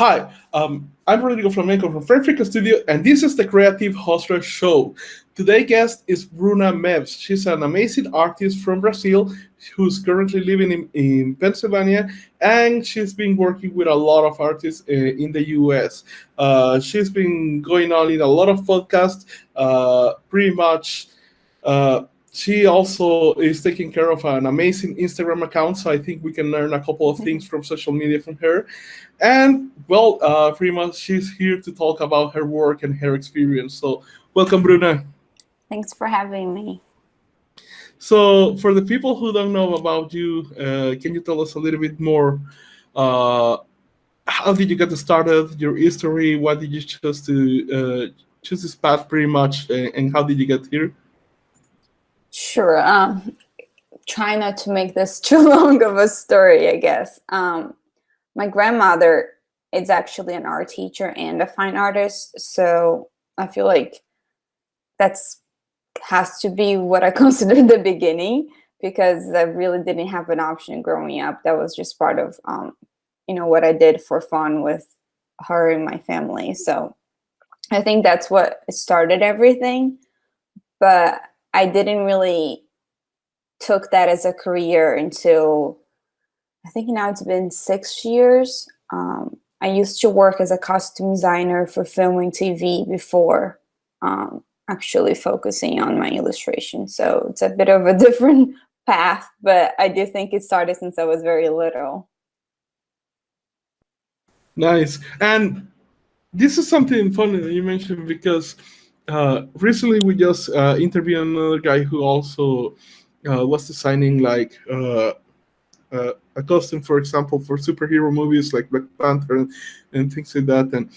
Hi, I'm Rodrigo Flamenco from Fairfield Studio, and this is the Creative Hustler Show. Today's guest is Bruna Mebs. She's an amazing artist from Brazil who's currently living in Pennsylvania, and she's been working with a lot of artists in the US. She's been going on in a lot of podcasts, pretty much. Uh, she also is taking care of an amazing Instagram account, so I think we can learn a couple of things from social media from her. And well, pretty much she's here to talk about her work and her experience. So welcome, Bruna. Thanks for having me. So for the people who don't know about you, can you tell us a little bit more? Uh, how did you get started? Your history? Why did you choose this path, pretty much, and how did you get here? Sure. Try not to make this too long of a story, I guess. My grandmother is actually an art teacher and a fine artist, so I feel like that's has to be what I consider the beginning, because I really didn't have an option growing up. That was just part of what I did for fun with her and my family. So I think that's what started everything. But I didn't really took that as a career until I think now it's been 6 years. I used to work as a costume designer for film and TV before actually focusing on my illustration. So it's a bit of a different path, but I do think it started since I was very little. Nice. And this is something funny that you mentioned because recently we just interviewed another guy who also was designing a costume, for example, for superhero movies like Black Panther and things like that. And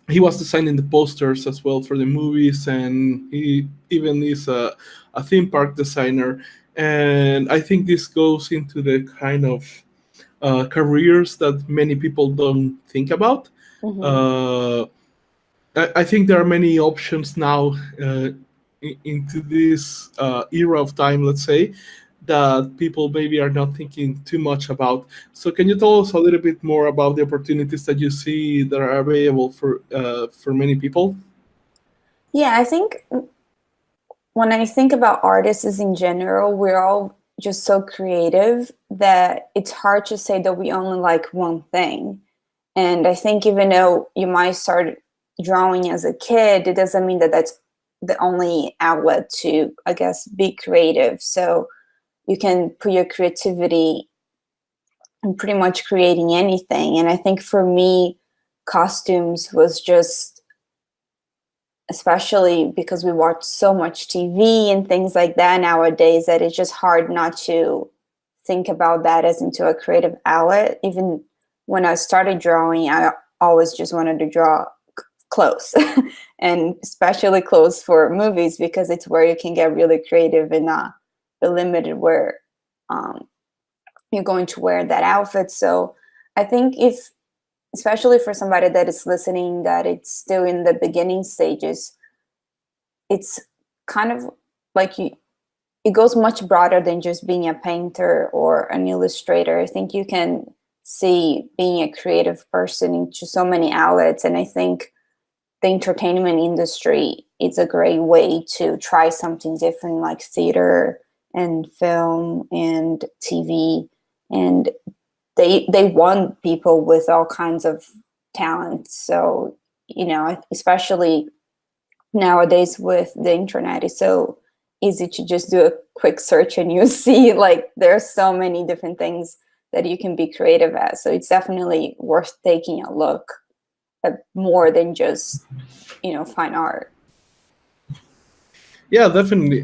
he was designing the posters as well for the movies, and he even is a theme park designer. And I think this goes into the kind of careers that many people don't think about. Mm-hmm. I think there are many options now into this era of time, let's say, that people maybe are not thinking too much about. So can you tell us a little bit more about the opportunities that you see that are available for many people? Yeah, I think when I think about artists in general, we're all just so creative that it's hard to say that we only like one thing. And I think even though you might start drawing as a kid, it doesn't mean that that's the only outlet to, I guess, be creative. So you can put your creativity in pretty much creating anything. And I think for me, costumes was just, especially because we watch so much TV and things like that nowadays, that it's just hard not to think about that as into a creative outlet. Even when I started drawing, I always just wanted to draw clothes and especially clothes for movies, because it's where you can get really creative and not be limited where you're going to wear that outfit. So I think if, especially for somebody that is listening, that it's still in the beginning stages, it's kind of like it goes much broader than just being a painter or an illustrator. I think you can see being a creative person into so many outlets. And I think the entertainment industry is a great way to try something different, like theater and film and TV. And they want people with all kinds of talents. So, especially nowadays with the internet, it's so easy to just do a quick search and you see like there's so many different things that you can be creative at. So it's definitely worth taking a look at more than just, fine art. Yeah, definitely.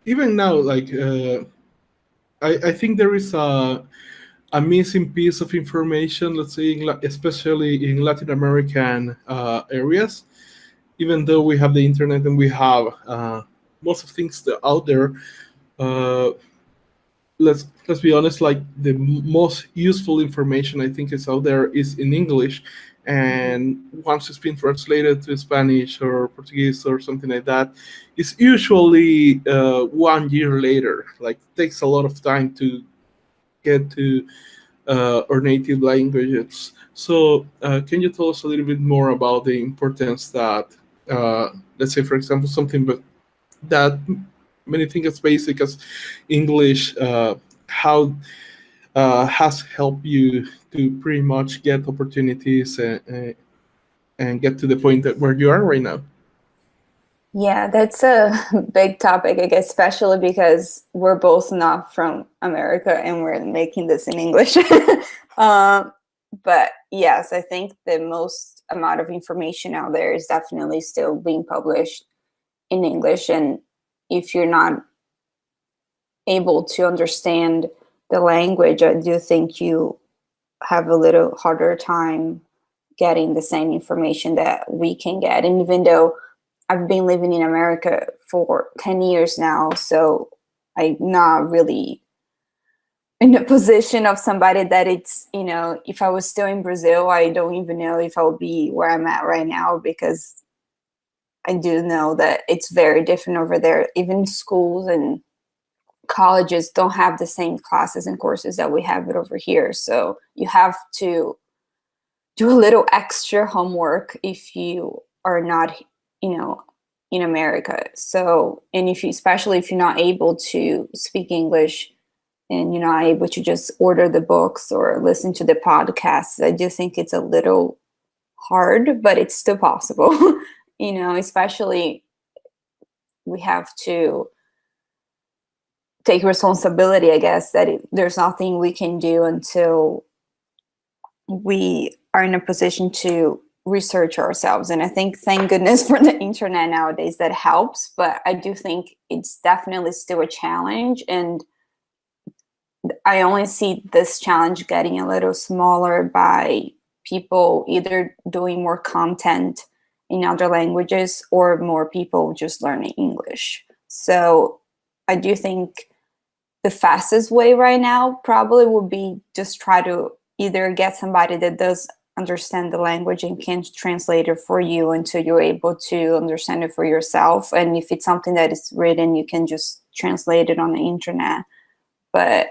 Even now, like I think there is a missing piece of information, let's say, especially in Latin American areas. Even though we have the internet and we have most of things out there, uh, let's be honest. Like the most useful information I think is out there is in English, and once it's been translated to Spanish or Portuguese or something like that, it's usually 1 year later. Like it takes a lot of time to get to or native languages. So, can you tell us a little bit more about the importance that, let's say, for example, something that many think as basic as English, how has helped you to pretty much get opportunities and get to the point that where you are right now? Yeah, that's a big topic, I guess, especially because we're both not from America and we're making this in English. um, but yes, I think the most amount of information out there is definitely still being published in English. And if you're not able to understand the language, I do think you have a little harder time getting the same information that we can get. And even though I've been living in America for 10 years now, so I'm not really in a position of somebody that it's, if I was still in Brazil, I don't even know if I would be where I'm at right now, because I do know that it's very different over there. Even schools and colleges don't have the same classes and courses that we have it over here. So you have to do a little extra homework if you are not, in America. So, and especially if you're not able to speak English and you're not able to just order the books or listen to the podcasts, I do think it's a little hard, but it's still possible. Especially we have to take responsibility, I guess, that there's nothing we can do until we are in a position to research ourselves. And I think, thank goodness for the internet nowadays, that helps. But I do think it's definitely still a challenge. And I only see this challenge getting a little smaller by people either doing more content in other languages or more people just learning English. So I do think the fastest way right now probably would be just try to either get somebody that does understand the language and can translate it for you until you're able to understand it for yourself. And if it's something that is written, you can just translate it on the internet. But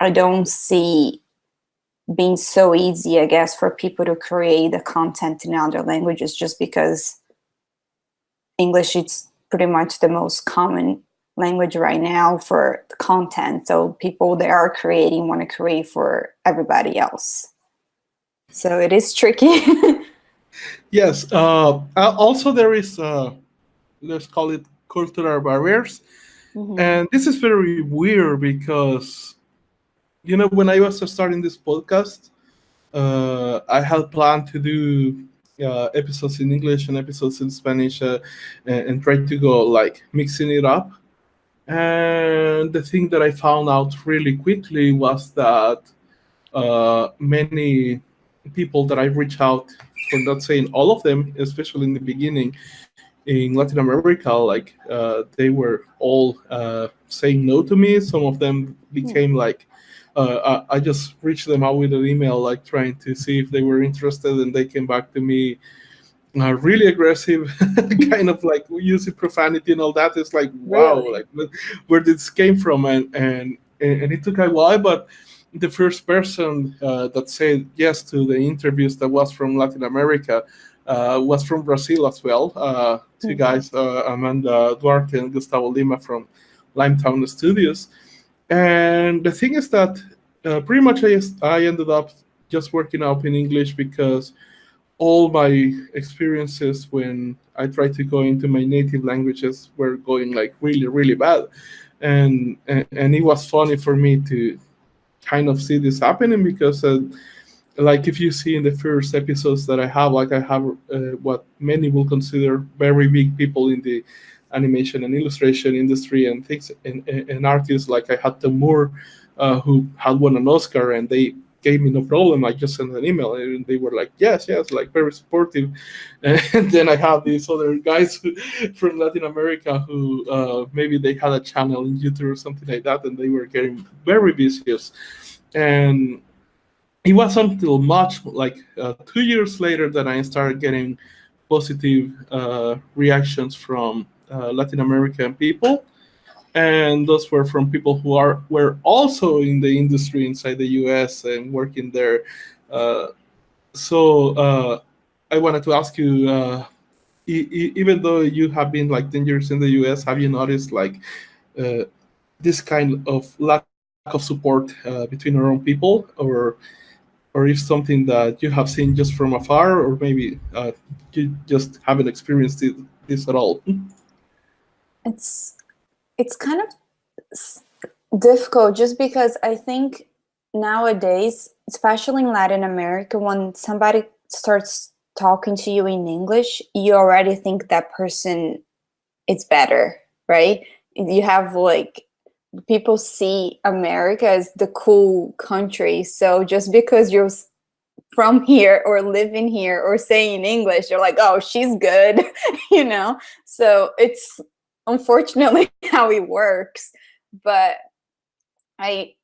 I don't see being so easy, I guess, for people to create the content in other languages, just because English is pretty much the most common language right now for content. So people that are creating want to create for everybody else. So it is tricky. Yes. Also, there is, let's call it cultural barriers. Mm-hmm. And this is very weird because, when I was starting this podcast, I had planned to do episodes in English and episodes in Spanish, and try to go like mixing it up. And the thing that I found out really quickly was that many people that I reached out, for not saying all of them, especially in the beginning in Latin America, like they were all saying no to me. Some of them became like, I just reached them out with an email, like trying to see if they were interested, and they came back to me really aggressive, kind of like using profanity and all that. It's like, wow, Really? like where this came from, and it took a while, but the first person that said yes to the interviews that was from Latin America was from Brazil as well. Two guys, Amanda Duarte and Gustavo Lima from Limetown Studios. And the thing is that pretty much I ended up just working out in English because all my experiences when I tried to go into my native languages were going like really, really bad. And it was funny for me to kind of see this happening because like if you see in the first episodes that I have, like I have what many will consider very big people in the animation and illustration industry and things, and artists. Like I had Tom Moore, who had won an Oscar, and they gave me no problem. I just sent an email and they were like, yes, like very supportive. And then I have these other guys from Latin America who maybe they had a channel in YouTube or something like that, and they were getting very vicious. And it was until much like 2 years later that I started getting positive reactions from Latin American people. and those were from people who were also in the industry inside the U.S. and working there. Uh, so I wanted to ask you, even though you have been like 10 years in the U.S., have you noticed like uh, this kind of lack of support between our own people, or if something that you have seen just from afar, or maybe you just haven't experienced this at all? It's it's kind of difficult just because I think nowadays, especially in Latin America, when somebody starts talking to you in English, you already think that person is better, right? You have like people see America as the cool country. So just because you're from here or living here or saying English, you're like, oh, she's good, you know? So it's unfortunately how it works. But I,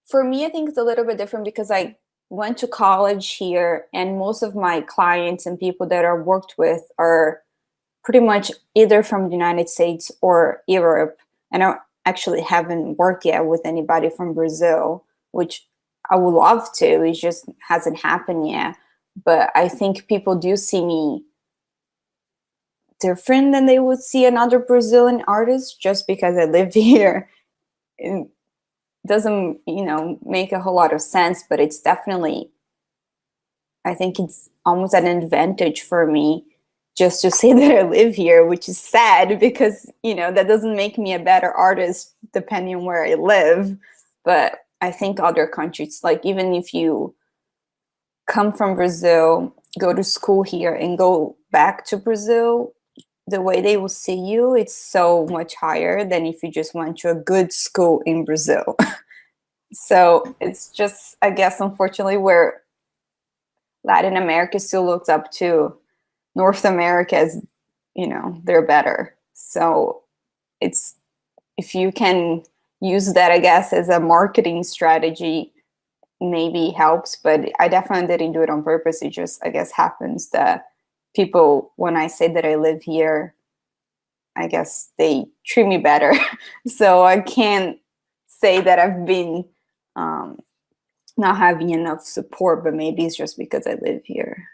for me, I think it's a little bit different because I went to college here, and most of my clients and people that I worked with are pretty much either from the United States or Europe. And I actually haven't worked yet with anybody from Brazil, which I would love to. It just hasn't happened yet. But I think people do see me different than they would see another Brazilian artist just because I live here. It doesn't, make a whole lot of sense, but it's definitely, I think it's almost an advantage for me just to say that I live here, which is sad because, that doesn't make me a better artist depending on where I live. But I think other countries, like even if you come from Brazil, go to school here and go back to Brazil, the way they will see you, it's so much higher than if you just went to a good school in Brazil. So it's just, I guess, unfortunately, where Latin America still looks up to North America as, they're better. So it's, if you can use that, I guess, as a marketing strategy, maybe helps, but I definitely didn't do it on purpose. It just, I guess, happens that people, when I say that I live here, I guess they treat me better. So I can't say that I've been not having enough support, but maybe it's just because I live here.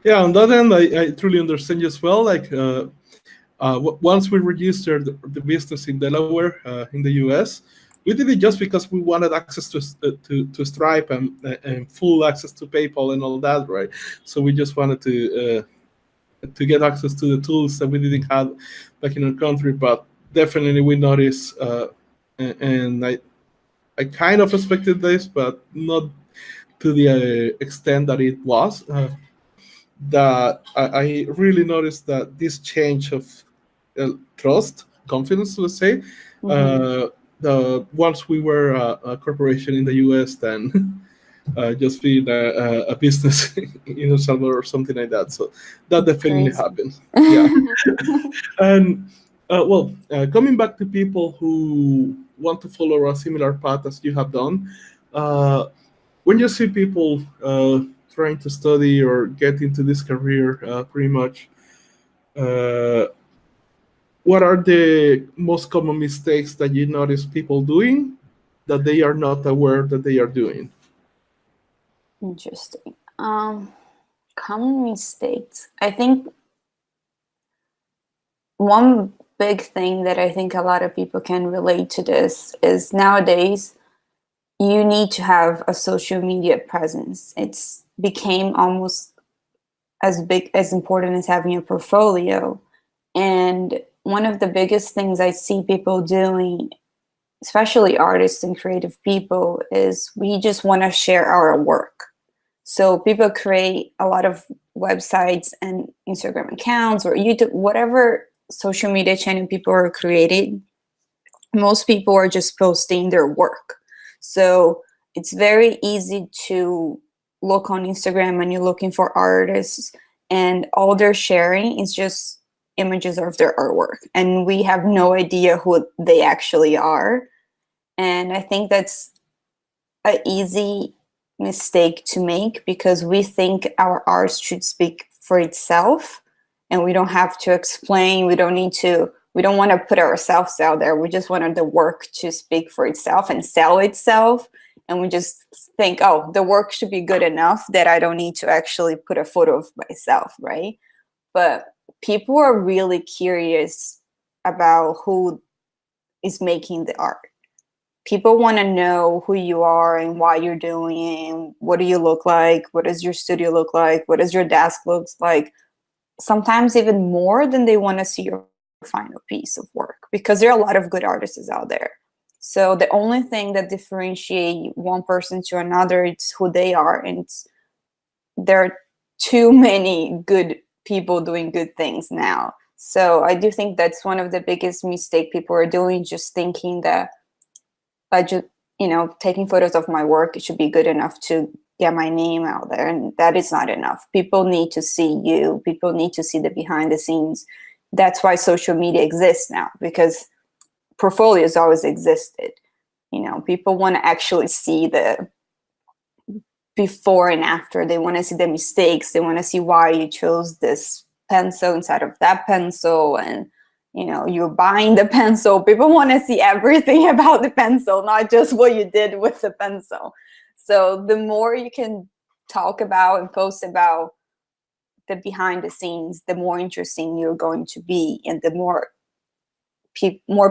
Yeah, on that end, I truly understand you as well. Like, once we registered the business in Delaware, in the U.S., we did it just because we wanted access to Stripe and full access to PayPal and all that, right? So we just wanted to get access to the tools that we didn't have back in our country. But definitely, we noticed, and I kind of expected this, but not to the extent that it was. That I really noticed that this change of trust, confidence, let's say, the once we were a corporation in the U.S., then just being a business in El Salvador or something like that. So that definitely Crazy. happened. Yeah. And coming back to people who want to follow a similar path as you have done, when you see people trying to study or get into this career, pretty much, uh, what are the most common mistakes that you notice people doing that they are not aware that they are doing? Interesting. Common mistakes. I think one big thing that I think a lot of people can relate to this is nowadays you need to have a social media presence. It's became almost as big, as important as having a portfolio. And one of the biggest things I see people doing, especially artists and creative people, is we just want to share our work. So people create a lot of websites and Instagram accounts or YouTube, whatever social media channel people are creating. Most people are just posting their work. So it's very easy to look on Instagram and you're looking for artists and all they're sharing is just images of their artwork. And we have no idea who they actually are. And I think that's an easy mistake to make because we think our art should speak for itself and we don't have to explain. We don't need to we don't want to put ourselves out there. We just wanted the work to speak for itself and sell itself. And we just think, oh, the work should be good enough that I don't need to actually put a photo of myself, right? But people are really curious about who is making the art. People want to know who you are and why you're doing it. What do you look like? What does your studio look like? What does your desk look like? Sometimes even more than they want to see your final piece of work, because there are a lot of good artists out there. So the only thing that differentiates one person to another is who they are, and there are too many good people doing good things now. So I do think that's one of the biggest mistake people are doing, just thinking that by just, taking photos of my work, it should be good enough to get my name out there, and that is not enough. People need to see you. People need to see the behind the scenes. That's why social media exists now, because portfolios always existed. People want to actually see the before and after. They want to see the mistakes. They want to see why you chose this pencil instead of that pencil, and you're buying the pencil. People want to see everything about the pencil, not just what you did with the pencil. So the more you can talk about and post about the behind the scenes, the more interesting you're going to be, and the more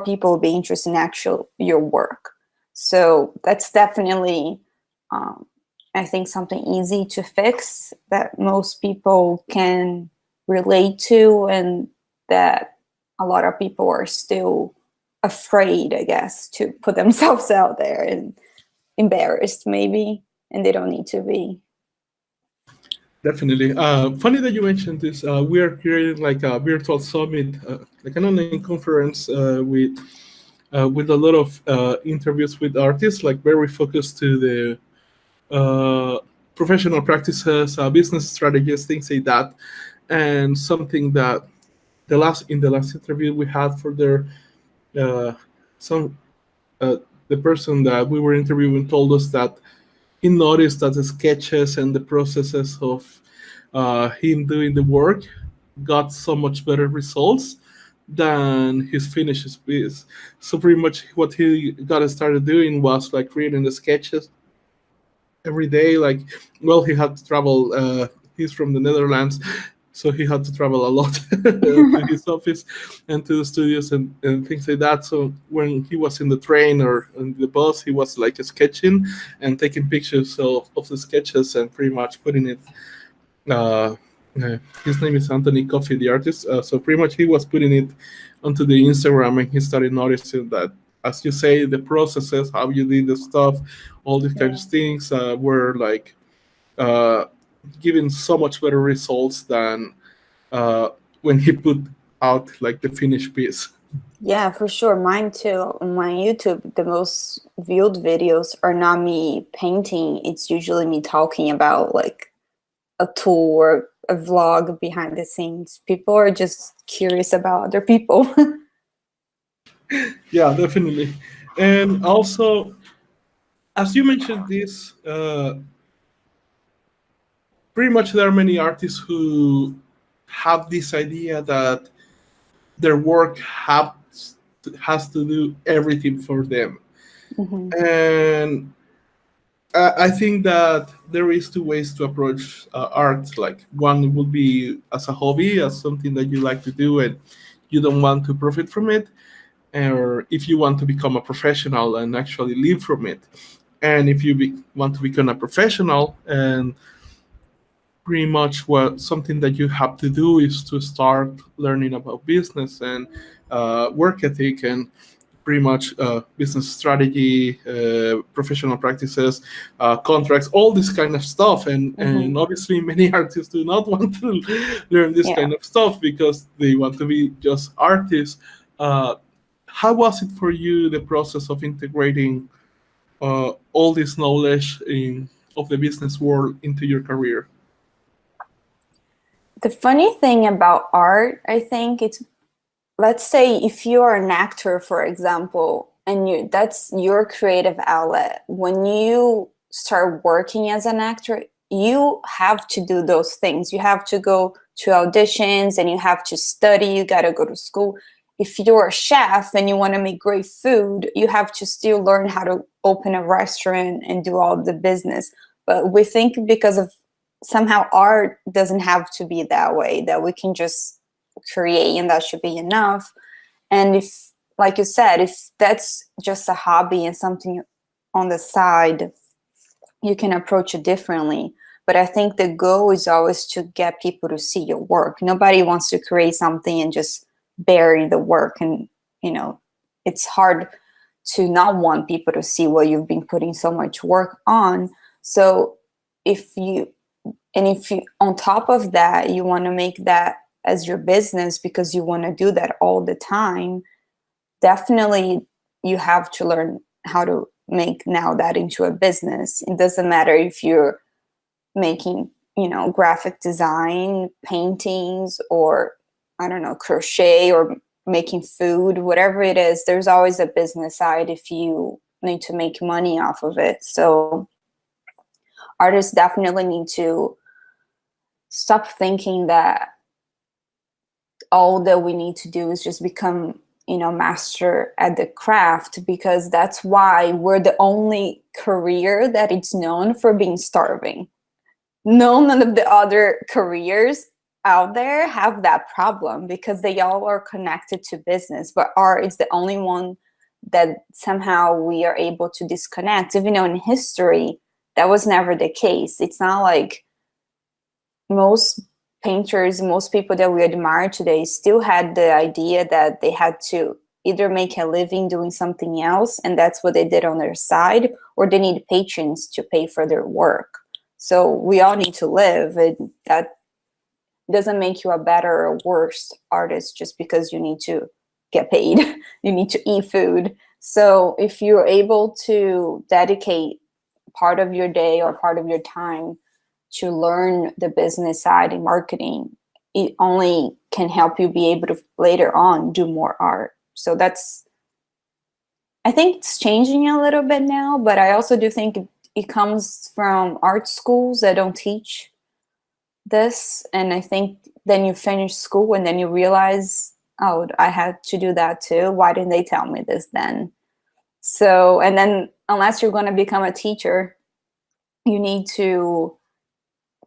people will be interested in your work. So that's definitely, I think, something easy to fix that most people can relate to, and that a lot of people are still afraid, I guess, to put themselves out there, and embarrassed maybe, and they don't need to be. Definitely. Funny that you mentioned this. We are creating like a virtual summit, like an online conference with a lot of interviews with artists, like very focused to the professional practices, business strategies, things like that. And something that in the last interview we had for their some the person that we were interviewing told us that he noticed that the sketches and the processes of him doing the work got so much better results than his finished piece. So pretty much what he got started doing was like creating the sketches every day. Like, well, he had to travel. He's from the Netherlands, so he had to travel a lot to his office and to the studios and things like that. So when he was in the train or in the bus, he was like sketching and taking pictures of the sketches and pretty much putting it. Uh, his name is Anthony Coffey, the artist. So pretty much he was putting it onto the Instagram, and he started noticing that, as you say, the processes, how you did the stuff, all these kinds of things were like giving so much better results than when he put out like the finished piece. Yeah, for sure. Mine too. On my YouTube, the most viewed videos are not me painting. It's usually me talking about like a tool or a vlog behind the scenes. People are just curious about other people. Yeah, definitely. And also, as you mentioned this, pretty much there are many artists who have this idea that their work has to do everything for them. Mm-hmm. And I think that there is two ways to approach art. Like, one would be as a hobby, as something that you like to do and you don't want to profit from it, or if you want to become a professional and actually live from it. And if you want to become a professional, and pretty much something that you have to do is to start learning about business and work ethic and pretty much business strategy, professional practices, contracts, all this kind of stuff. And obviously many artists do not want to learn this kind of stuff because they want to be just artists. How was it for you, the process of integrating all this knowledge of the business world into your career? The funny thing about art, I think, it's, let's say if you are an actor, for example, and that's your creative outlet. When you start working as an actor, you have to do those things. You have to go to auditions and you have to study. You got to go to school. if you're a chef and you want to make great food, you have to still learn how to open a restaurant and do all the business. But we think because of somehow art doesn't have to be that way, that we can just create and that should be enough. And if, like you said, if that's just a hobby and something on the side, you can approach it differently. But I think the goal is always to get people to see your work. Nobody wants to create something and just bury the work. And, it's hard to not want people to see what you've been putting so much work on. So if you, on top of that, you want to make that as your business because you want to do that all the time, definitely you have to learn how to make now that into a business. It doesn't matter if you're making, graphic design, paintings, or I don't know, crochet or making food, whatever it is, there's always a business side if you need to make money off of it. So artists definitely need to stop thinking that all that we need to do is just become, master at the craft, because that's why we're the only career that it's known for being starving. None of the other careers out there have that problem because they all are connected to business, but art is the only one that somehow we are able to disconnect. Even though in history, that was never the case. It's not like most painters, most people that we admire today still had the idea that they had to either make a living doing something else, and that's what they did on their side, or they need patrons to pay for their work. So we all need to live, and that doesn't make you a better or worse artist just because you need to get paid. You need to eat food. So if you're able to dedicate part of your day or part of your time to learn the business side and marketing, it only can help you be able to later on do more art. So I think it's changing a little bit now, but I also do think it comes from art schools that don't teach this. And I think then you finish school and then you realize, oh, I had to do that too. Why didn't they tell me this then? So, and then unless you're going to become a teacher, you need to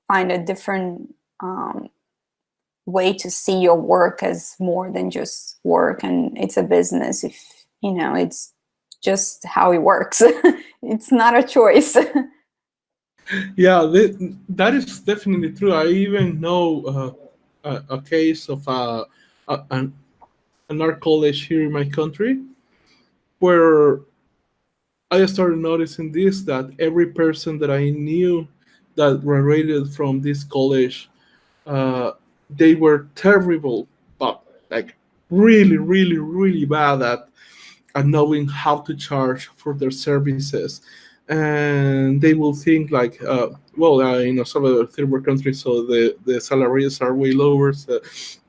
find a different way to see your work as more than just work. And it's a business. If, it's just how it works. It's not a choice. Yeah, that is definitely true. I even know a case of an art college here in my country where I started noticing this, that every person that I knew that graduated from this college, uh, they were terrible, but like really, really, really bad at knowing how to charge for their services. And they will think like, some of the third world countries, so the salaries are way lower. So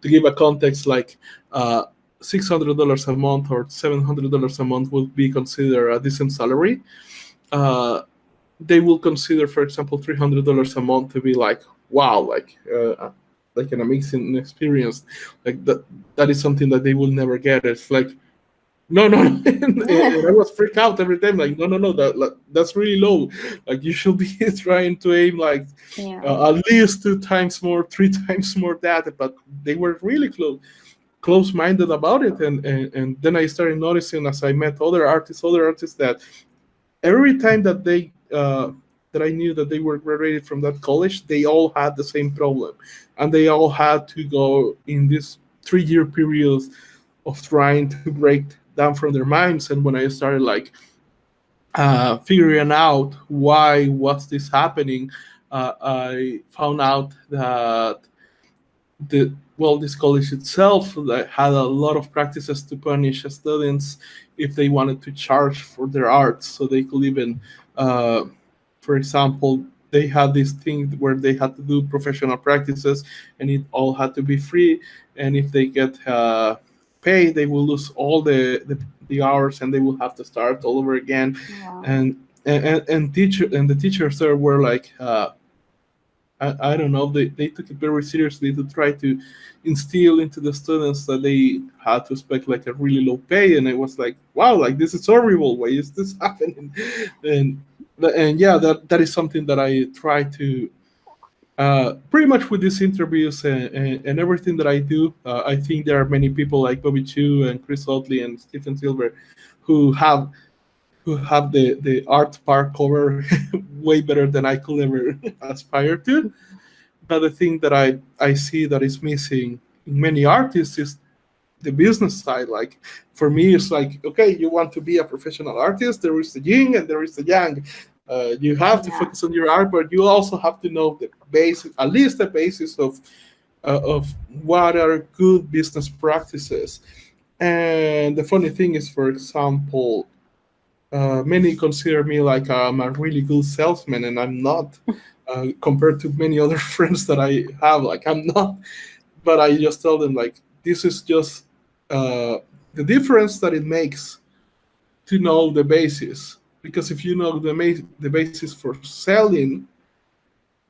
to give a context, like $600 a month or $700 a month would be considered a decent salary. Uh, they will consider, for example, $300 a month to be like, wow, like an amazing experience. Like that is something that they will never get. It's like, no, no, no. And I was freaked out every time. Like, no, that's really low. Like, you should be trying to aim like at least 2 times more, 3 times more data. But they were really close-minded about it. And then I started noticing as I met other artists that every time that that I knew that they were graduated from that college, they all had the same problem, and they all had to go in this 3-year period of trying to break down from their minds. And when I started like figuring out why was this happening, I found out that this college itself had a lot of practices to punish students if they wanted to charge for their art. So they could even, for example, they had this thing where they had to do professional practices, and it all had to be free. And if they get paid, they will lose all the hours, and they will have to start all over again. Wow. And the teachers there were like, I don't know, they took it very seriously to try to instill into the students that they had to expect like a really low pay, and it was like, wow, like this is horrible. Why is this happening? And and yeah, that is something that I try to pretty much with these interviews and everything that I do. I think there are many people like Bobby Chu and Chris Otley and Stephen Silver who have the art part covered way better than I could ever aspire to. But the thing that I see that is missing in many artists is the business side. Like for me, it's like, okay, you want to be a professional artist, there is the yin and there is the yang. You have to focus on your art, but you also have to know the basic, at least the basis of what are good business practices. And the funny thing is, for example, many consider me like I'm a really good salesman, and I'm not. Compared to many other friends that I have, like I'm not. But I just tell them like this is just the difference that it makes to know the basis. Because if you know the basis for selling,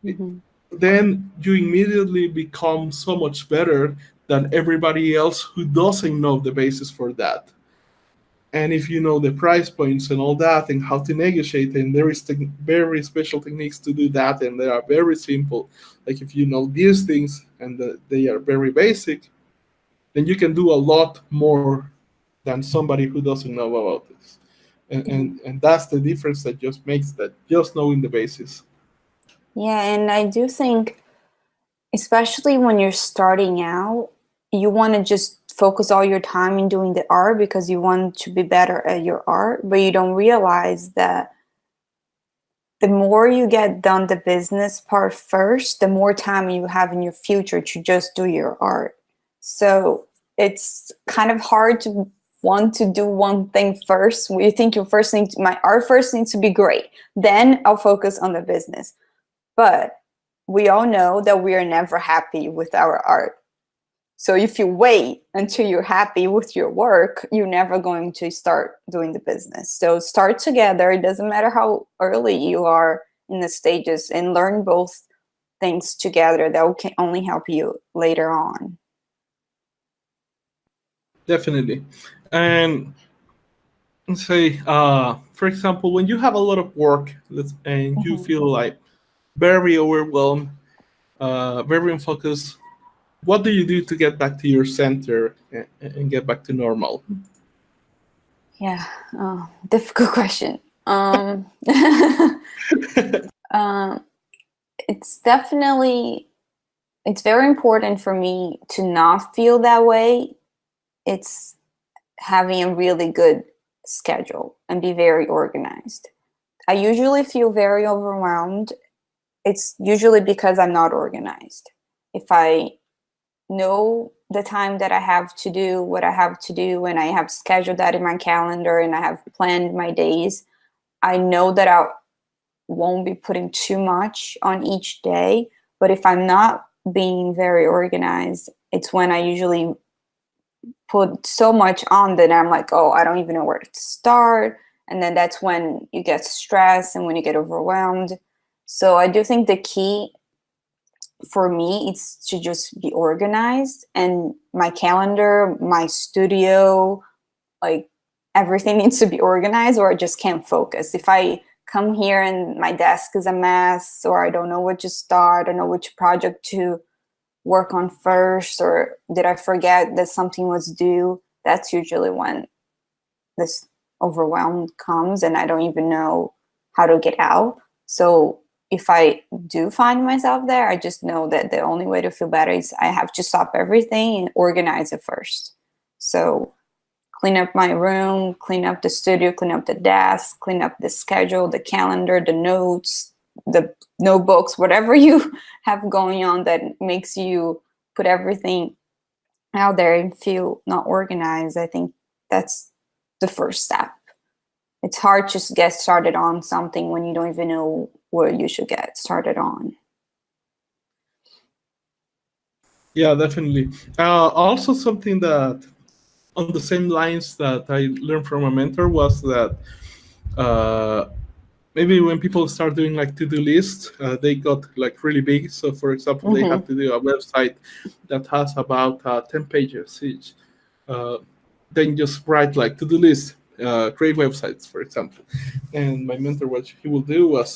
then you immediately become so much better than everybody else who doesn't know the basis for that. And if you know the price points and all that and how to negotiate, and there is very special techniques to do that, and they are very simple. Like if you know these things and they are very basic, then you can do a lot more than somebody who doesn't know about this. And that's the difference that just makes that, just knowing the basis. Yeah, and I do think, especially when you're starting out, you want to just focus all your time in doing the art because you want to be better at your art, but you don't realize that the more you get done the business part first, the more time you have in your future to just do your art. So it's kind of hard to want to do one thing first. You think you first need to, my art first needs to be great, then I'll focus on the business. But we all know that we are never happy with our art. So if you wait until you're happy with your work, you're never going to start doing the business. So start together. It doesn't matter how early you are in the stages, and learn both things together. That can only help you later on. Definitely. And say, for example, when you have a lot of work and you feel like very overwhelmed, very unfocused, what do you do to get back to your center and get back to normal? Yeah, difficult question. It's very important for me to not feel that way. It's having a really good schedule and be very organized. I usually feel very overwhelmed. It's usually because I'm not organized. If I know the time that I have to do what I have to do, and I have scheduled that in my calendar and I have planned my days, I know that I won't be putting too much on each day. But if I'm not being very organized, it's when I usually put so much on that I'm like, oh, I don't even know where to start. And then that's when you get stressed and when you get overwhelmed. So I do think the key for me is to just be organized, and my calendar, my studio, like everything needs to be organized, or I just can't focus. If I come here and my desk is a mess, or I don't know what to start, I don't know which project to work on first, or did I forget that something was due, that's usually when this overwhelm comes and I don't even know how to get out. So if I do find myself there, I just know that the only way to feel better is I have to stop everything and organize it first. So clean up my room, clean up the studio, clean up the desk, clean up the schedule, the calendar, the notes, the notebooks, whatever you have going on that makes you put everything out there and feel not organized. I think that's the first step. It's hard to get started on something when you don't even know where you should get started on. Yeah, definitely. Also, something that on the same lines that I learned from a mentor was that maybe when people start doing like to-do lists, they got like really big. So for example, they Mm-hmm. have to do a website that has about 10 pages each. Uh, then just write like to-do list, create websites, for example. And my mentor, what he will do was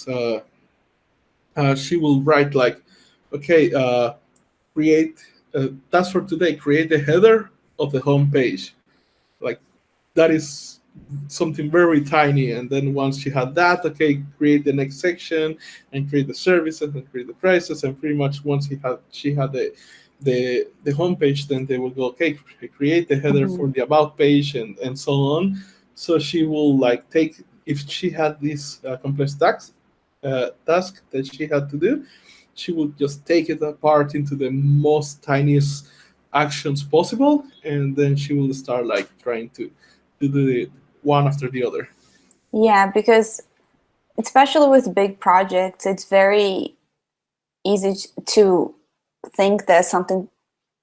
she will write like, okay, create task for today, create the header of the home page. Like that is something very tiny. And then once you had that, okay, create the next section and create the services and create the prices. And pretty much once she had the homepage, then they will go, okay, create the header Mm-hmm. for the about page and so on. So she will like take, if she had this complex task that she had to do, she would just take it apart into the most tiniest actions possible, and then she will start like trying to do it one after the other. Yeah, because especially with big projects, it's very easy to think that something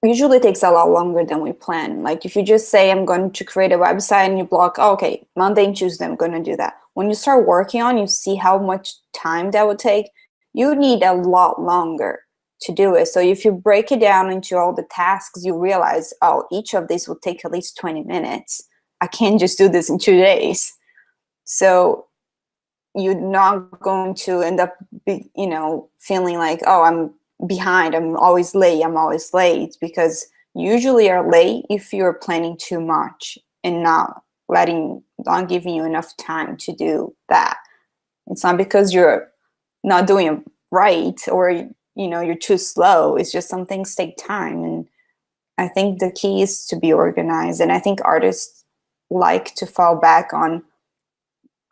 usually takes a lot longer than we plan. Like if you just say, I'm going to create a website and you block, oh, okay, Monday and Tuesday, I'm going to do that. When you start working on, you see how much time that would take. You need a lot longer to do it. So if you break it down into all the tasks, you realize, oh, each of these will take at least 20 minutes. I can't just do this in 2 days. So you're not going to end up, feeling like, oh, I'm behind, I'm always late, because you usually are late if you're planning too much and not giving you enough time to do that. It's not because you're not doing it right or you're too slow. It's just some things take time, and I think the key is to be organized. And I think artists like to fall back on,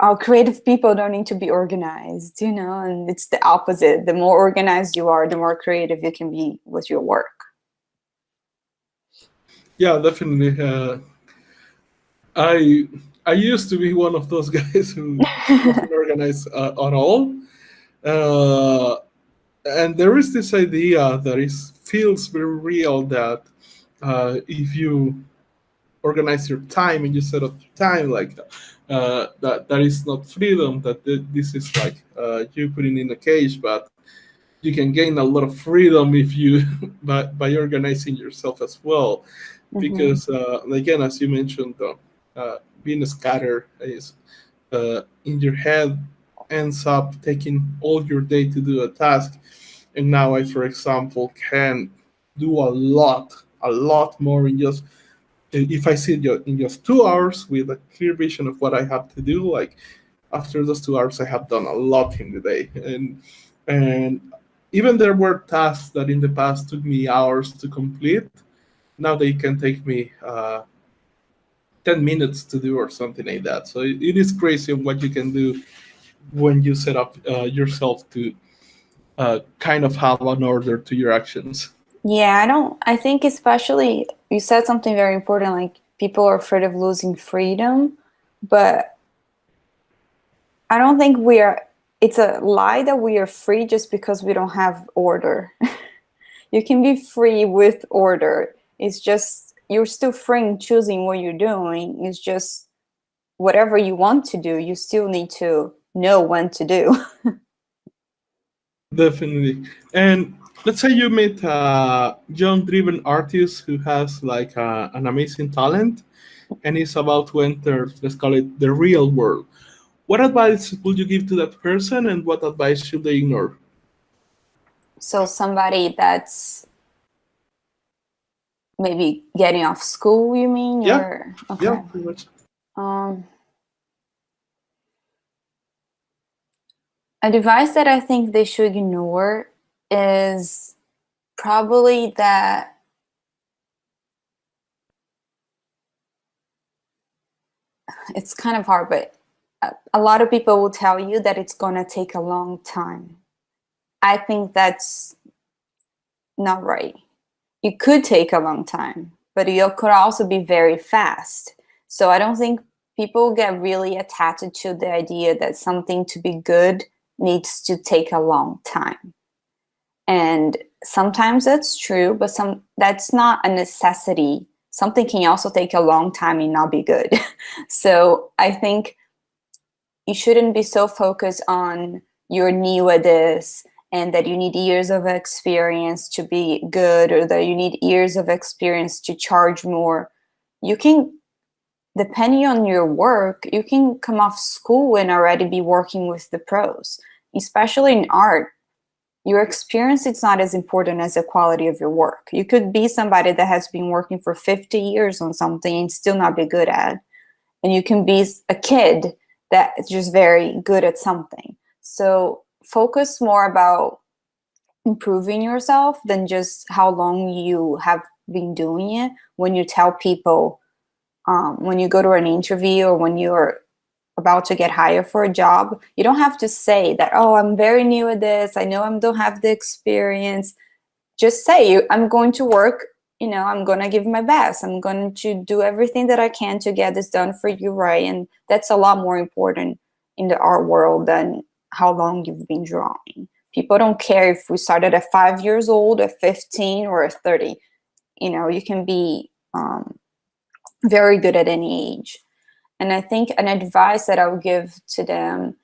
our creative people don't need to be organized, and it's the opposite. The more organized you are, the more creative you can be with your work. Yeah, definitely. I used to be one of those guys who wasn't organized at all. Uh, and there is this idea that is feels very real that if you organize your time and you set up your time, like that is not freedom, that this is like you putting in a cage, but you can gain a lot of freedom if you by organizing yourself as well. Mm-hmm. Because again, as you mentioned, being scattered is in your head ends up taking all your day to do a task. And now I, for example, can do a lot more in just, if I sit in just 2 hours with a clear vision of what I have to do. Like after those 2 hours, I have done a lot in the day. And even there were tasks that in the past took me hours to complete. Now they can take me 10 minutes to do or something like that. So it is crazy what you can do when you set up yourself to kind of have an order to your actions. Yeah, I think especially you said something very important, like people are afraid of losing freedom, but I don't think it's a lie that we are free just because we don't have order. You can be free with order. It's just, you're still free in choosing what you're doing. It's just whatever you want to do, you still need to know when to do. Definitely. And let's say you meet a young driven artist who has like an amazing talent and is about to enter, let's call it the real world. What advice would you give to that person, and what advice should they ignore? So somebody that's maybe getting off school, you mean? Yeah, Or yeah, okay. pretty much. Um, a device that I think they should ignore is probably that it's kind of hard, but a lot of people will tell you that it's going to take a long time. I think that's not right. It could take a long time, but it could also be very fast. So I don't think people get really attached to the idea that something to be good needs to take a long time. And sometimes that's true, but that's not a necessity. Something can also take a long time and not be good. So I think you shouldn't be so focused on you're new at this and that you need years of experience to be good, or that you need years of experience to charge more. You can, depending on your work, you can come off school and already be working with the pros. Especially in art, your experience is not as important as the quality of your work. You could be somebody that has been working for 50 years on something and still not be good at it. And you can be a kid that is just very good at something. So focus more about improving yourself than just how long you have been doing it. When you tell people, when you go to an interview or when you're about to get hired for a job, you don't have to say that, oh, I'm very new at this, I know I don't have the experience. Just say, I'm going to work, I'm going to give my best, I'm going to do everything that I can to get this done for you, right? And that's a lot more important in the art world than how long you've been drawing. People don't care if we started at 5 years old, at 15, or at 30. You can be very good at any age. And I think an advice that I would give to them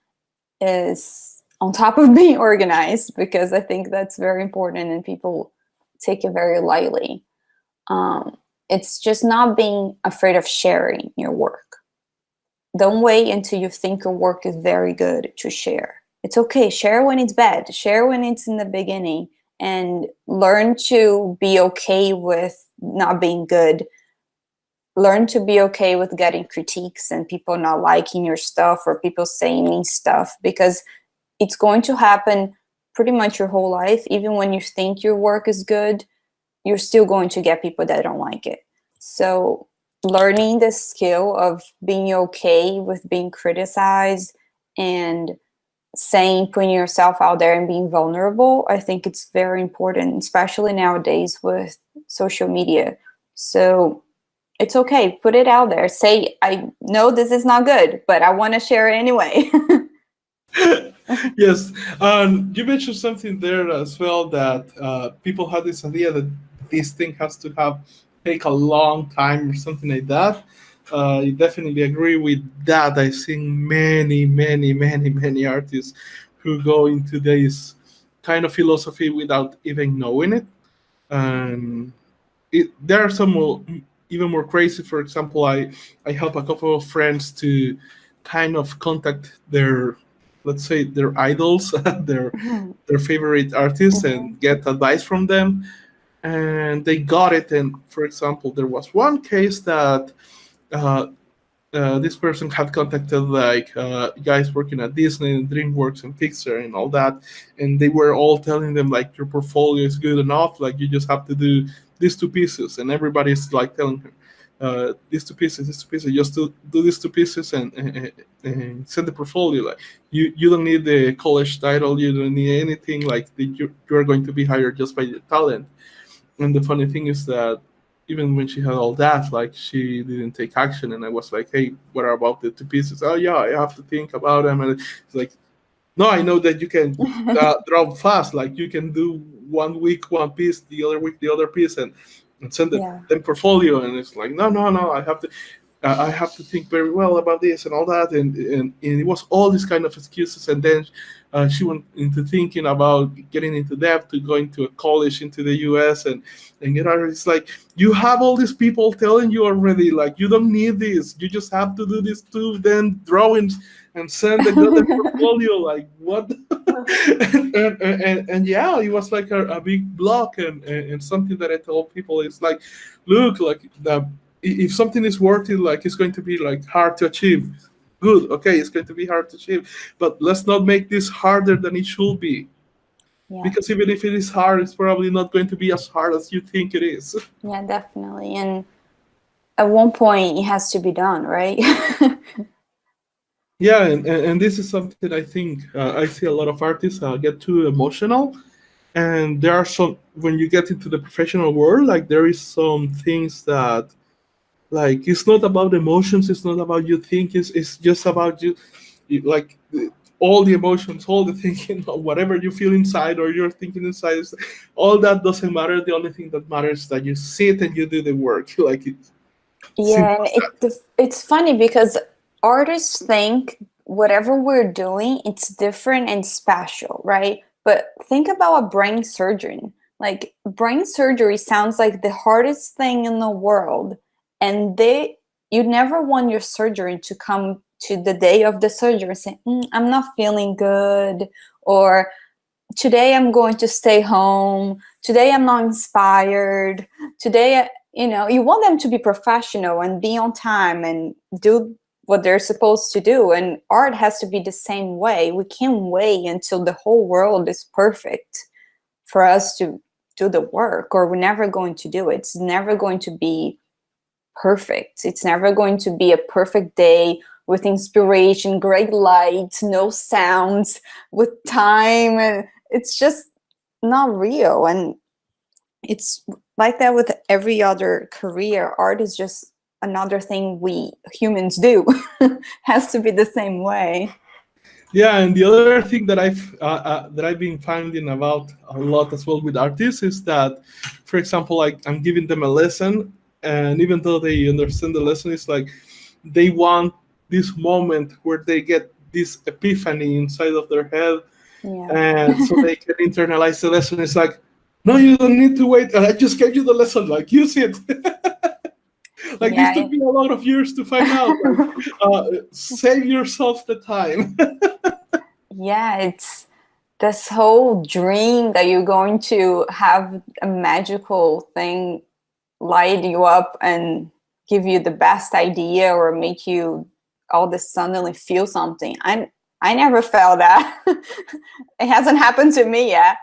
is, on top of being organized, because I think that's very important and people take it very lightly, it's just not being afraid of sharing your work. Don't wait until you think your work is very good to share. It's okay. Share when it's bad. Share when it's in the beginning, and learn to be okay with not being good. Learn to be okay with getting critiques and people not liking your stuff or people saying mean stuff, because it's going to happen pretty much your whole life. Even when you think your work is good, you're still going to get people that don't like it. So learning the skill of being okay with being criticized and putting yourself out there and being vulnerable, I think it's very important, especially nowadays with social media. So it's okay. Put it out there. Say, I know this is not good, but I want to share it anyway. Yes, you mentioned something there as well, that people have this idea that this thing has to take a long time or something like that. I definitely agree with that. I've seen many, many, many, many artists who go into this kind of philosophy without even knowing it, and there are some even more crazy. For example, I help a couple of friends to kind of contact their, let's say, their idols, their favorite artists, and get advice from them, and they got it. And for example, there was one case that uh, this person had contacted like guys working at Disney and DreamWorks and Pixar and all that, and they were all telling them like, your portfolio is good enough, like you just have to do these two pieces, and everybody's like telling her, these two pieces, just do these two pieces and send the portfolio. Like you don't need the college title, you don't need anything. Like you're going to be hired just by your talent. And the funny thing is that even when she had all that, like she didn't take action. And I was like, hey, what about the two pieces? Oh yeah, I have to think about them. And it's like, no, I know that you can draw fast. Like you can do 1 week one piece, the other week the other piece, and send them portfolio. And it's like, no, I have to think very well about this and all that. And it was all these kind of excuses. And then she went into thinking about getting into debt to going to a college into the US and it's like, you have all these people telling you already, like, you don't need this. You just have to do these two then drawings and send another portfolio. Like, what? and yeah, it was like a big block. And something that I told people is like, look, like if something is worth it, like it's going to be like hard to achieve. Good, okay, it's going to be hard to achieve, but let's not make this harder than it should be. Yeah. Because even if it is hard, it's probably not going to be as hard as you think it is. Yeah, definitely. And at one point, it has to be done, right? Yeah, and this is something I think I see a lot of artists get too emotional. And there are some, when you get into the professional world, like there is some things that, like, it's not about emotions, it's not about you think, it's just about you, like all the emotions, all the thinking, whatever you feel inside or you're thinking inside, all that doesn't matter. The only thing that matters is that you sit and you do the work. Like it's funny because artists think whatever we're doing, it's different and special, right? But think about a brain surgery. Like, brain surgery sounds like the hardest thing in the world, and you never want your surgery to come to the day of the surgery and say, I'm not feeling good, or today I'm going to stay home, today I'm not inspired, today, you want them to be professional and be on time and do what they're supposed to do. And art has to be the same way. We can't wait until the whole world is perfect for us to do the work, or we're never going to do it. It's never going to be perfect. It's never going to be a perfect day with inspiration, great light, no sounds, with time, and it's just not real. And it's like that with every other career. Art is just another thing we humans do. Has to be the same way. Yeah, and the other thing that I've been finding about a lot as well with artists is that, for example, like I'm giving them a lesson, and even though they understand the lesson, it's like they want this moment where they get this epiphany inside of their head, Yeah. and so they can internalize the lesson. It's like, no, you don't need to wait. I just gave you the lesson. Like, use it. Like, Yeah. this took me a lot of years to find out. Like, save yourself the time. Yeah, it's this whole dream that you're going to have a magical thing light you up and give you the best idea, or make you all of a suddenly feel something. I never felt that. It hasn't happened to me yet.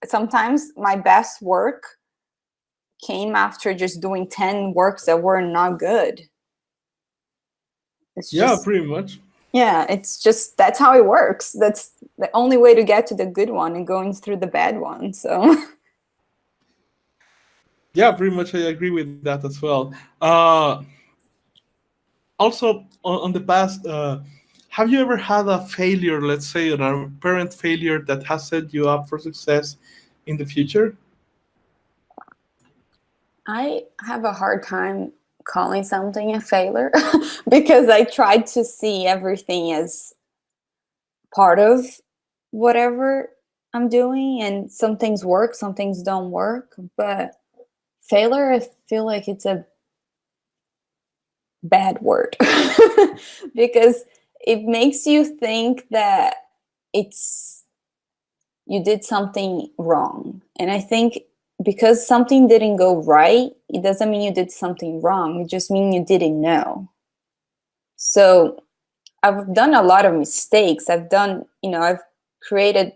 Sometimes my best work came after just doing 10 works that were not good. It's Yeah, just, pretty much. yeah, it's just, that's how it works. That's the only way to get to the good one, and going through the bad one. So Yeah, pretty much. I agree with that as well. Also, on the past, have you ever had a failure, let's say, an apparent failure that has set you up for success in the future? I have a hard time calling something a failure because I tried to see everything as part of whatever I'm doing, and some things work, some things don't work. But failure, I feel like it's a bad word because it makes you think that you did something wrong. And I think because something didn't go right, it doesn't mean you did something wrong. It just means you didn't know. So I've done a lot of mistakes. I've created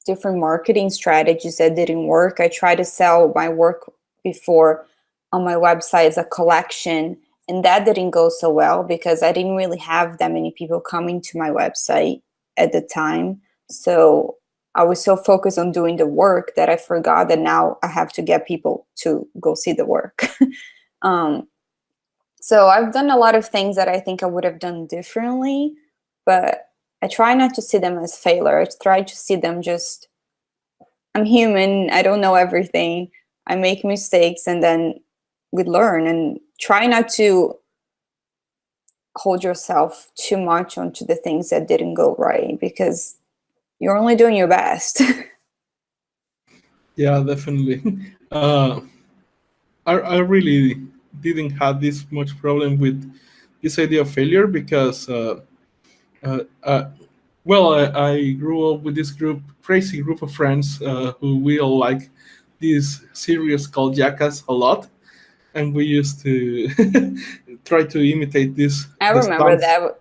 different marketing strategies that didn't work. I tried to sell my work before on my website as a collection, and that didn't go so well because I didn't really have that many people coming to my website at the time. So I was so focused on doing the work that I forgot that now I have to get people to go see the work. So I've done a lot of things that I think I would have done differently, but I try not to see them as failure. I try to see them just, I'm human, I don't know everything, I make mistakes, and then we learn. And try not to hold yourself too much onto the things that didn't go right, because you're only doing your best. Yeah, definitely. I really didn't have this much problem with this idea of failure because, uh, uh, well, I grew up with this crazy group of friends who we all like this series called Jackass a lot, and we used to try to imitate I the remember stunts. that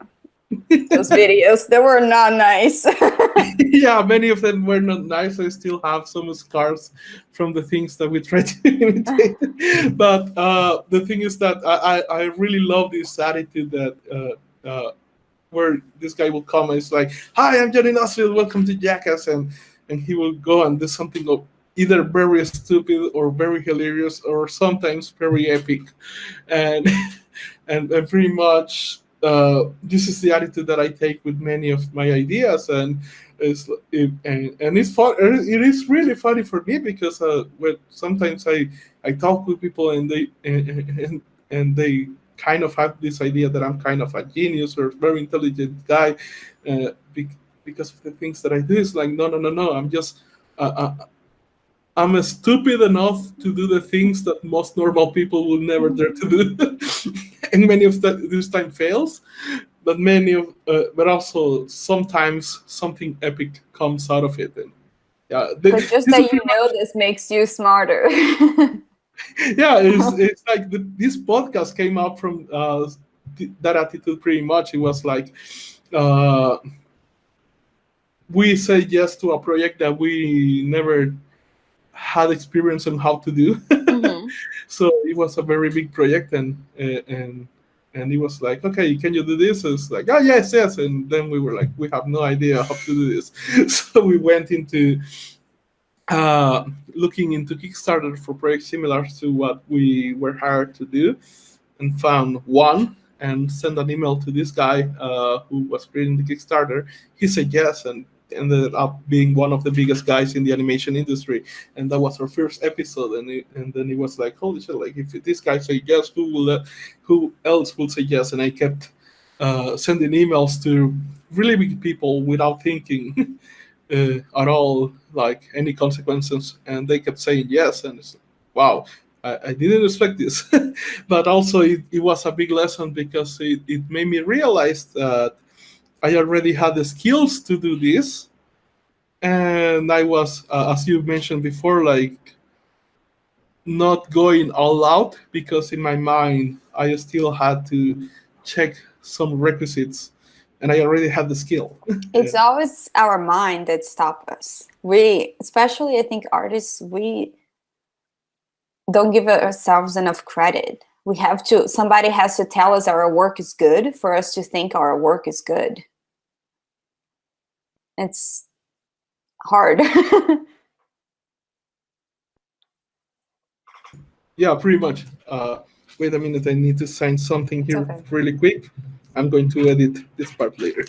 those videos, they were not nice. Yeah, many of them were not nice. I still have some scars from the things that we tried to imitate. But the thing is that I really love this attitude that where this guy will come and it's like, "Hi, I'm Johnny Knoxville. Welcome to Jackass," and he will go and do something of either very stupid or very hilarious or sometimes very epic, and and pretty much this is the attitude that I take with many of my ideas, and and it's fun. It is really funny for me because when sometimes I talk with people and they kind of have this idea that I'm kind of a genius or very intelligent guy because of the things that I do. It's like, no. I'm just, I'm stupid enough to do the things that most normal people will never dare to do. And many of this time fails, but but also sometimes something epic comes out of it. And yeah, But just that you know this makes you smarter. Yeah, it's like this podcast came up from that attitude pretty much. It was like we say yes to a project that we never had experience on how to do. Mm-hmm. So it was a very big project, and it was like, okay, can you do this? It's like, oh yes, and then we were like, we have no idea how to do this. So we went into looking into Kickstarter for projects similar to what we were hired to do, and found one and sent an email to this guy who was creating the Kickstarter. He said yes, and ended up being one of the biggest guys in the animation industry. And that was our first episode. And then it was like, holy shit! Like, if this guy say yes, who else will say yes? And I kept sending emails to really big people without thinking. At all, like any consequences, and they kept saying yes, and it's like, wow, I didn't expect this. But also it was a big lesson because it made me realize that I already had the skills to do this, and I was, as you mentioned before, like not going all out, because in my mind I still had to check some requisites, and I already had the skill. It's always our mind that stops us. We, especially I think artists, we don't give ourselves enough credit. Somebody has to tell us our work is good for us to think our work is good. It's hard. Yeah, pretty much. Wait a minute, I need to sign something here really quick. I'm going to edit this part later.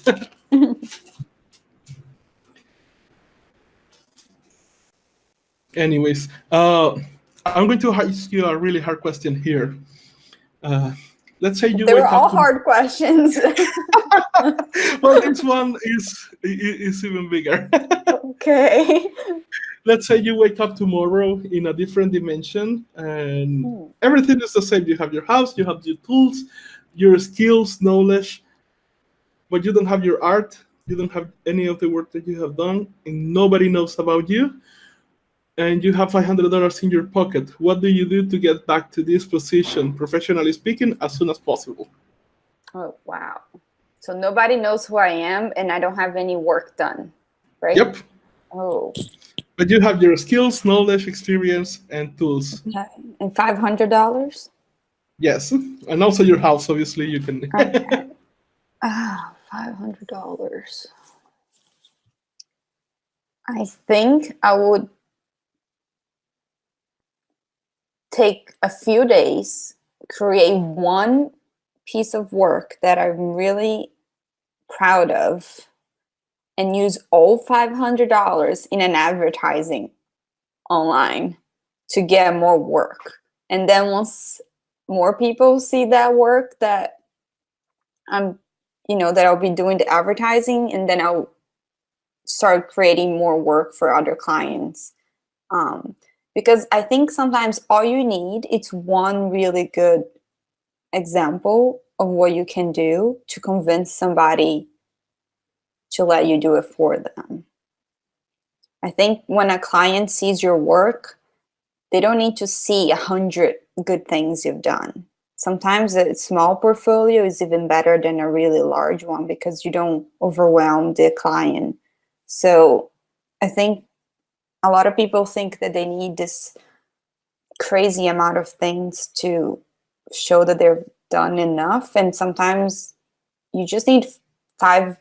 Anyways, I'm going to ask you a really hard question here. Let's say you They were all hard questions. Well, this one is even bigger. Okay. Let's say you wake up tomorrow in a different dimension, and everything is the same. You have your house, you have your tools, your skills, knowledge, but you don't have your art, you don't have any of the work that you have done, and nobody knows about you, and you have $500 in your pocket. What do you do to get back to this position, professionally speaking, as soon as possible? Oh, wow. So nobody knows who I am, and I don't have any work done, right? Yep. Oh. But you have your skills, knowledge, experience, and tools. Okay. And $500? Yes. And also your house, obviously, you can. Okay. $500. I think I would take a few days, create one piece of work that I'm really proud of, and use all $500 in an advertising online to get more work. And then once more people see that work, that that I'll be doing the advertising, and then I'll start creating more work for other clients. Because I think sometimes all you need is one really good example of what you can do to convince somebody to let you do it for them. I think when a client sees your work, they don't need to see 100 good things you've done. Sometimes a small portfolio is even better than a really large one because you don't overwhelm the client. So I think a lot of people think that they need this crazy amount of things to show that they're done enough. And sometimes you just need 5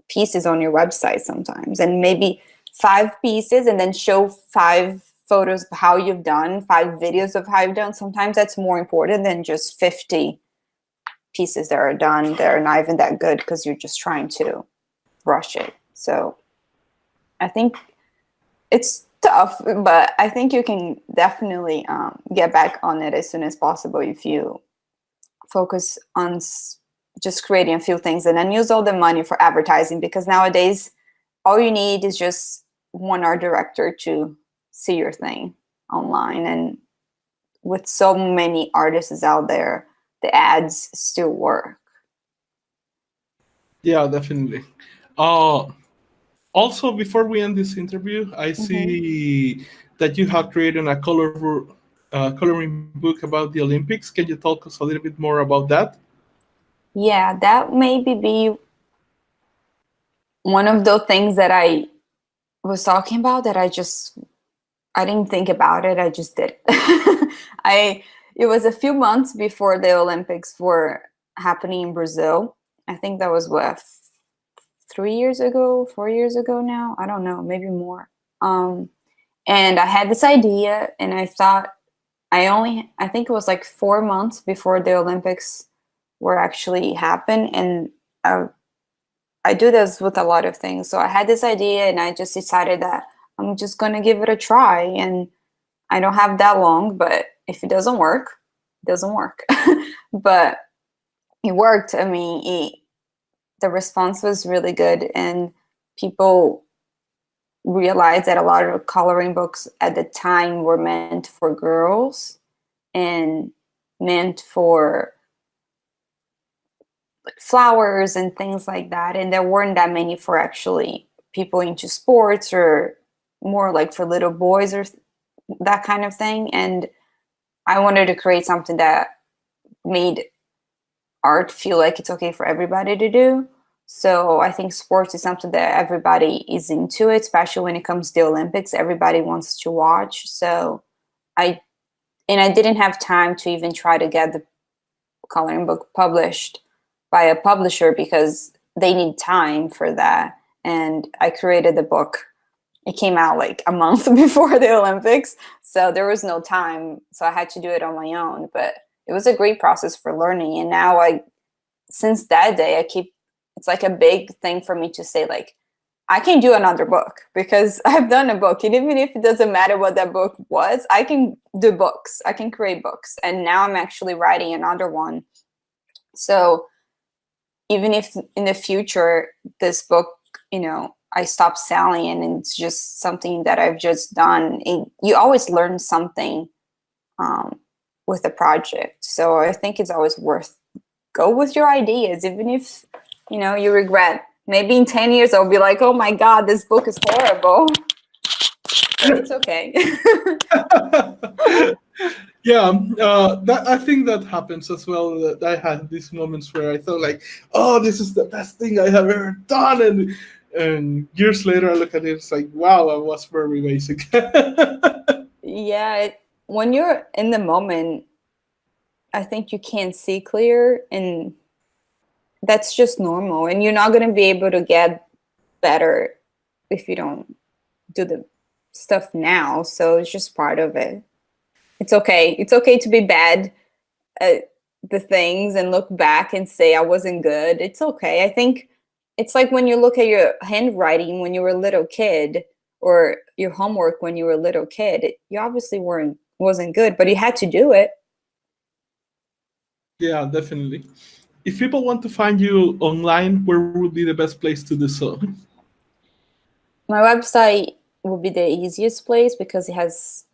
pieces on your website sometimes, and maybe 5 pieces, and then show 5 photos of how you've done, 5 videos of how you've done. Sometimes that's more important than just 50 pieces that are done that are not even that good because you're just trying to rush it. So I think it's tough, but I think you can definitely get back on it as soon as possible if you focus on just creating a few things and then use all the money for advertising, because nowadays all you need is just one art director to see your thing online. And with so many artists out there, the ads still work. Yeah, definitely. Also, before we end this interview, I see that you have created a coloring book about the Olympics. Can you talk us a little bit more about that? Yeah, that maybe be one of those things that I was talking about that I didn't think about it. I just did it. It was a few months before the Olympics were happening in Brazil. I think that was what, 3 years ago, 4 years ago now. I don't know, maybe more. And I had this idea, and I thought I think it was like 4 months before the Olympics were actually happen. And I do this with a lot of things. So I had this idea, and I just decided that I'm just going to give it a try. And I don't have that long, but if it doesn't work, it doesn't work. But it worked. I mean, the response was really good, and people realized that a lot of coloring books at the time were meant for girls and meant for like flowers and things like that. And there weren't that many for actually people into sports, or more like for little boys or that kind of thing. And I wanted to create something that made art feel like it's okay for everybody to do. So I think sports is something that everybody is into, it, especially when it comes to the Olympics. Everybody wants to watch. So I didn't have time to even try to get the coloring book published by a publisher, because they need time for that. And I created the book. It came out like a month before the Olympics, so there was no time. So I had to do it on my own, but it was a great process for learning. And now since that day, it's like a big thing for me to say, like, I can do another book because I've done a book. And even if it doesn't matter what that book was, I can do books. I can create books. And now I'm actually writing another one. So even if in the future this book, I stop selling and it's just something that I've just done, you always learn something with a project. So I think it's always worth go with your ideas, even if you regret. Maybe in 10 years I'll be like, oh my God, this book is horrible. But it's okay. Yeah, I think that happens as well. That I had these moments where I thought like, oh, this is the best thing I have ever done, and years later I look at it, it's like, wow, I was very basic. Yeah, when you're in the moment, I think you can't see clear, and that's just normal. And you're not going to be able to get better if you don't do the stuff now. So it's just part of it. It's okay. It's okay to be bad at the things and look back and say I wasn't good. It's okay. I think it's like when you look at your handwriting when you were a little kid, or your homework when you were a little kid. You obviously wasn't good, but you had to do it. Yeah, definitely. If people want to find you online, where would be the best place to do so? My website will be the easiest place because it has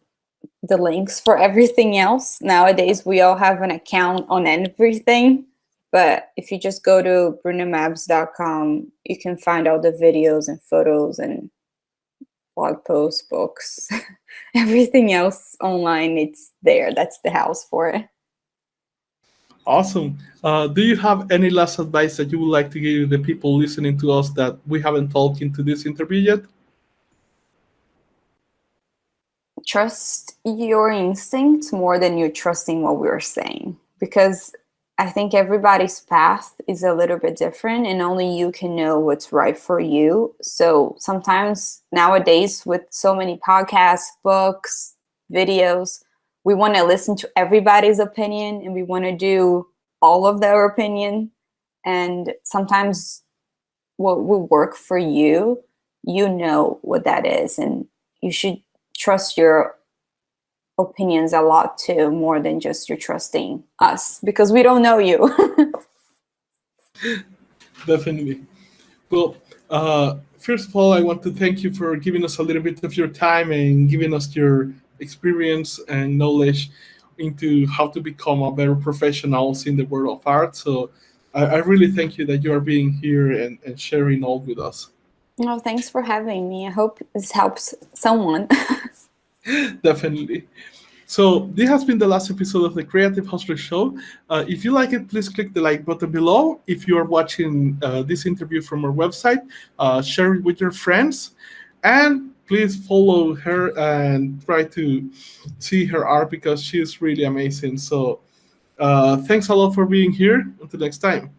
the links for everything else. Nowadays, we all have an account on everything. But if you just go to brunamebs.com, you can find all the videos and photos and blog posts, books, everything else online. It's there. That's the house for it. Awesome. Do you have any last advice that you would like to give the people listening to us that we haven't talked into this interview yet? Trust your instincts more than you're trusting what we're saying, because I think everybody's path is a little bit different and only you can know what's right for you. So sometimes nowadays with so many podcasts, books, videos, we want to listen to everybody's opinion and we want to do all of their opinion. And sometimes what will work for you, you know what that is, and you should trust your opinions a lot too, more than just you're trusting us, because we don't know you. Definitely. Well, first of all, I want to thank you for giving us a little bit of your time and giving us your experience and knowledge into how to become a better professionals in the world of art. So I really thank you that you are being here and sharing all with us. Oh, thanks for having me. I hope this helps someone. Definitely. So this has been the last episode of the Creative Hustler Show. If you like it, please click the like button below. If you are watching this interview from our website, share it with your friends. And please follow her and try to see her art because she is really amazing. So thanks a lot for being here. Until next time.